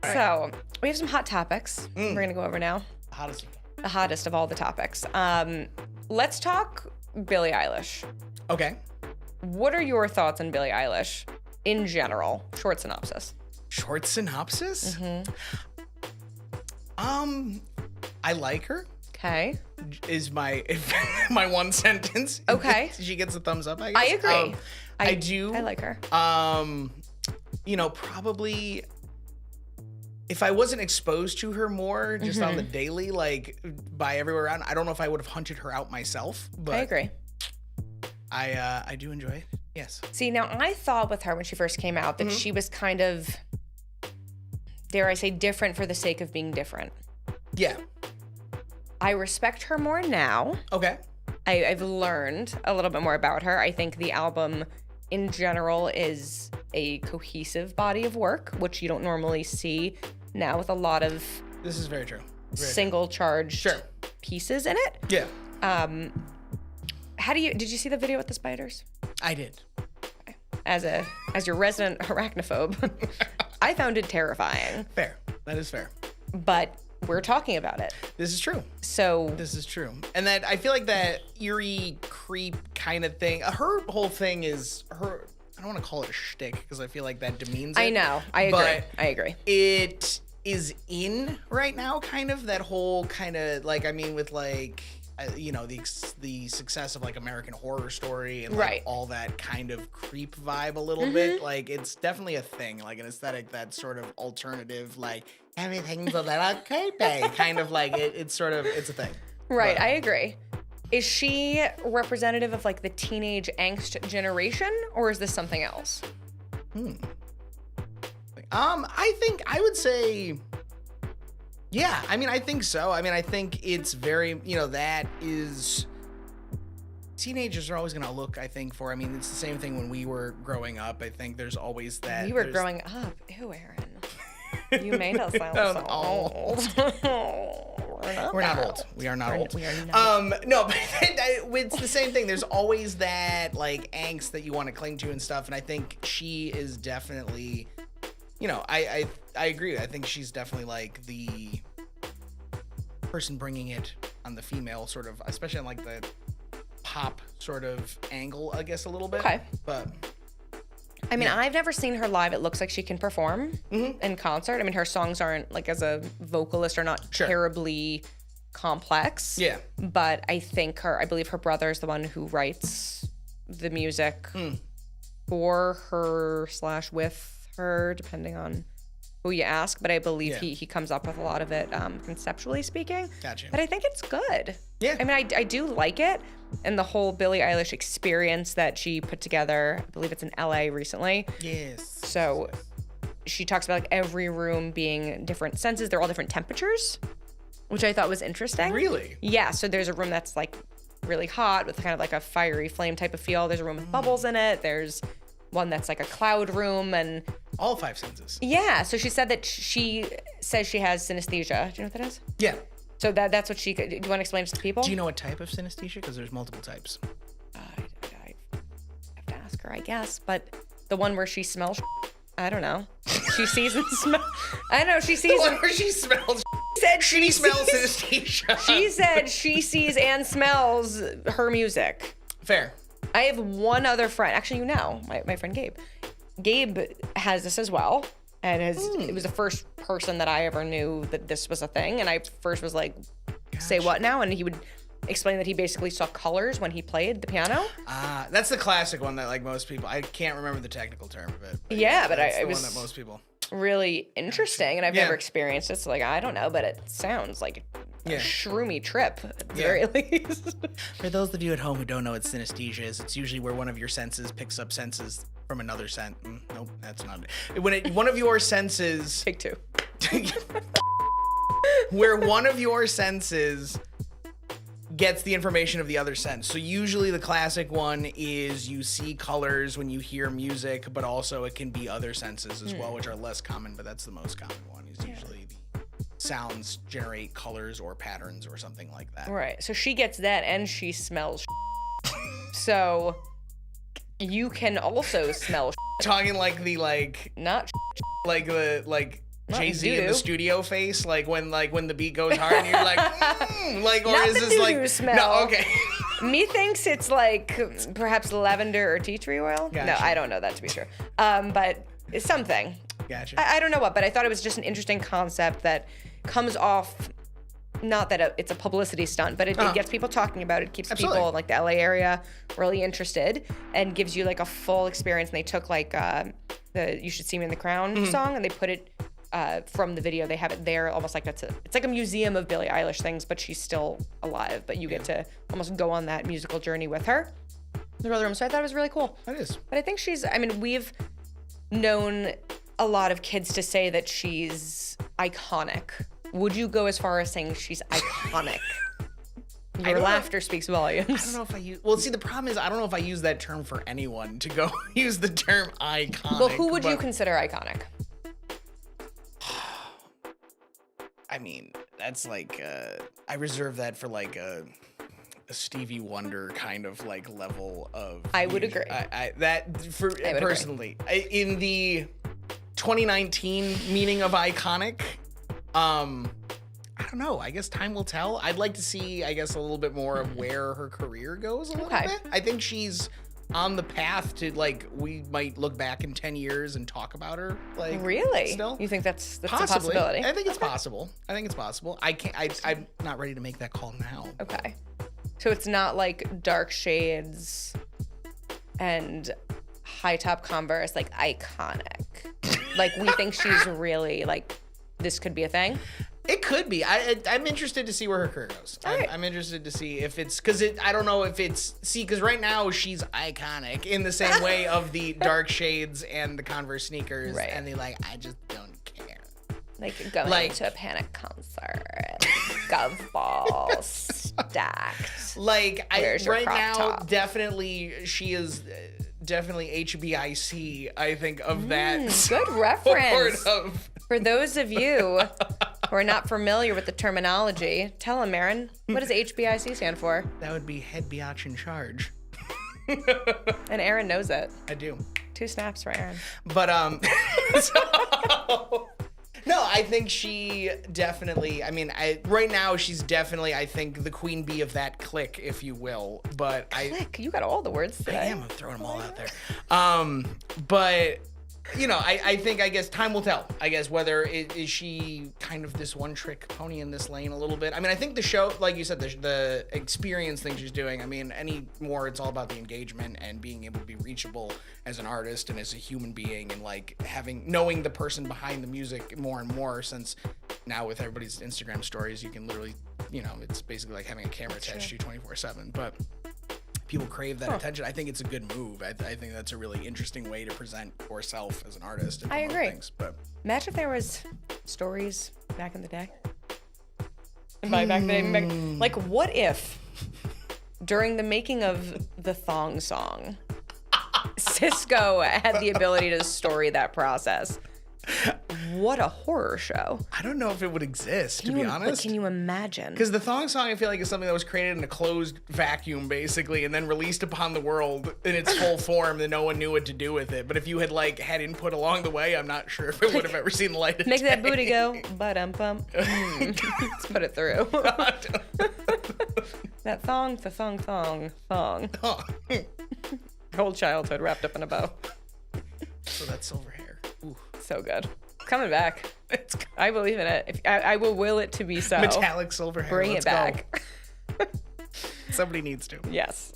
So we have some hot topics we're going to go over now. The hottest of all the topics. Let's talk Billie Eilish. Okay. What are your thoughts on Billie Eilish in general? Short synopsis. Short synopsis? Mm-hmm. I like her. Okay. Is my one sentence. Okay. She gets a thumbs up, I guess. I agree. I do. I like her. Probably if I wasn't exposed to her more just on the daily, like by everywhere around, I don't know if I would have hunted her out myself. But I agree. I do enjoy it. Yes. See, now I thought with her when she first came out that she was kind of, dare I say, different for the sake of being different. Yeah. I respect her more now. Okay. I've learned a little bit more about her. I think the album in general is a cohesive body of work, which you don't normally see now with a lot of this is very true. Single charged pieces in it. Yeah. Did you see the video with the spiders? I did. Okay. As your resident arachnophobe, I found it terrifying. Fair. That is fair. But we're talking about it. This is true. So this is true. And that I feel like that eerie creep kind of thing. Her whole thing is her. I don't want to call it a shtick because I feel like that demeans it. I know. I agree. It is in right now, kind of that whole kind of like with like the success of like American Horror Story and like all that kind of creep vibe a little bit. Like it's definitely a thing, like an aesthetic that's sort of alternative, like everything's a little creepy, kind of like it's a thing. Right, but I agree. Is she representative of like the teenage angst generation, or is this something else? I would say, yeah. I think so. I think it's very, that is. Teenagers are always going to look, I think, for. It's the same thing when we were growing up. I think there's always that. We were growing up. Ew, Aaron. You made us sound so old. We're not old. We are not old. We are not. No, but it's the same thing. There's always that like angst that you want to cling to and stuff. And I think she is definitely, I agree. I think she's definitely like the person bringing it on the female sort of, especially on like the pop sort of angle, I guess a little bit. Okay. But. I've never seen her live. It looks like she can perform in concert. Her songs aren't, like, as a vocalist, are not terribly complex. Yeah. But I believe her brother is the one who writes the music for her / with her, depending on who you ask. But I believe he comes up with a lot of it, conceptually speaking. Gotcha. But I think it's good. Yeah. I do like it. And the whole Billie Eilish experience that she put together, I believe it's in LA recently. Yes. So she talks about like every room being different senses. They're all different temperatures, which I thought was interesting. Really? Yeah. So there's a room that's like really hot with kind of like a fiery flame type of feel. There's a room with bubbles in it. There's one that's like a cloud room and all 5 senses. Yeah. So she said that she says she has synesthesia. Do you know what that is? Yeah. So that's what do you want to explain to the people? Do you know what type of synesthesia? Because there's multiple types. I have to ask her, I guess. But the one where she smells, I don't know. She sees and smells. I don't know. She sees. The one where she smells. Said she smells synesthesia. She said she sees and smells her music. Fair. I have one other friend. Actually, my friend Gabe. Gabe has this as well. And it was the first person that I ever knew that this was a thing. And I first was like, say what now? And he would explain that he basically saw colors when he played the piano. That's the classic one that like most people, I can't remember the technical term of it. But it was the one that most people. Really interesting. And I've never experienced it. So like, I don't know, but it sounds like a shroomy trip at the very least. For those of you at home who don't know what synesthesia is, it's usually where one of your senses picks up senses from another sense. Nope, that's not it. When one of your senses... Take 2. Where one of your senses gets the information of the other sense. So usually the classic one is you see colors when you hear music, but also it can be other senses as well, which are less common, but that's the most common one. Is usually the sounds generate colors or patterns or something like that. Right. So she gets that and she smells. So you can also smell. Talking like the not like the like Jay-Z in the studio face, like when the beat goes hard and you're like, or not is the this like smell. no? Okay. Methinks it's like perhaps lavender or tea tree oil. Gotcha. No, I don't know that to be true. But it's something. Gotcha. I don't know what, but I thought it was just an interesting concept that comes off. Not that it's a publicity stunt, but it gets people talking about it. Keeps people in like the LA area really interested and gives you like a full experience. And they took like the "You Should See Me in the Crown" song and they put it from the video. They have it there, almost like it's like a museum of Billie Eilish things, but she's still alive. But you get to almost go on that musical journey with her. The room. So I thought it was really cool. That is. But I think we've known a lot of kids to say that she's iconic. Would you go as far as saying she's iconic? Your laughter speaks volumes. I don't know if I use. Well, see, the problem is I don't know if I use that term for anyone to go use the term iconic. Well, who would you consider iconic? I mean, that's like I reserve that for like a Stevie Wonder kind of like level of. I would agree. Personally, in the 2019 meaning of iconic. I don't know. I guess time will tell. I'd like to see, I guess, a little bit more of where her career goes a little bit. I think she's on the path to, like, we might look back in 10 years and talk about her. Like, really? Still? You think that's Possibly. a possibility? I think it's possible. I'm not ready to make that call now. Okay. So it's not like dark shades and high top Converse, like iconic. Like we think she's really like, this could be a thing. It could be. I'm interested to see where her career goes. I'm interested to see if it's because I don't know if it's because right now she's iconic in the same way of the dark shades and the Converse sneakers, right. And they like I just don't care. Like going to a Panic concert, golf ball stacked. Like right now, top? definitely she is. Definitely HBIC, I think, of that. Good reference. For those of you who are not familiar with the terminology, tell them, Aaron, what does HBIC stand for? That would be head biatch in charge. And Aaron knows it. I do. 2 snaps for Aaron. But, no, I think she definitely, right now she's definitely, I think, the queen bee of that clique, if you will. But clique? You got all the words today. I am. I'm throwing them all out there. But, I think, I guess time will tell. I guess whether is she kind of this one trick pony in this lane a little bit. I think the show, like you said, the experience thing she's doing, anymore it's all about the engagement and being able to be reachable as an artist and as a human being and like knowing the person behind the music more and more, since now with everybody's Instagram stories, you can literally, it's basically like having a camera attached to you 24/7. But people crave that attention. I think it's a good move. I think that's a really interesting way to present yourself as an artist. And I agree. Things, but imagine if there was stories back in the day. Back then, like what if during the making of the thong song, Cisco had the ability to story that process? What a horror show. I don't know if it would exist, to be honest. Can you imagine? Because the thong song, I feel like, is something that was created in a closed vacuum, basically, and then released upon the world in its full form, and no one knew what to do with it. But if you had, had input along the way, I'm not sure if it would have ever seen the light of day. Make that booty go, ba-dum-bum. Let's put it through. That thong. Whole childhood wrapped up in a bow. So that's silver hair. Ooh. So good. Coming back. I believe in it. I will will it to be so. Metallic silver hair. Bring it back. Somebody needs to. Yes.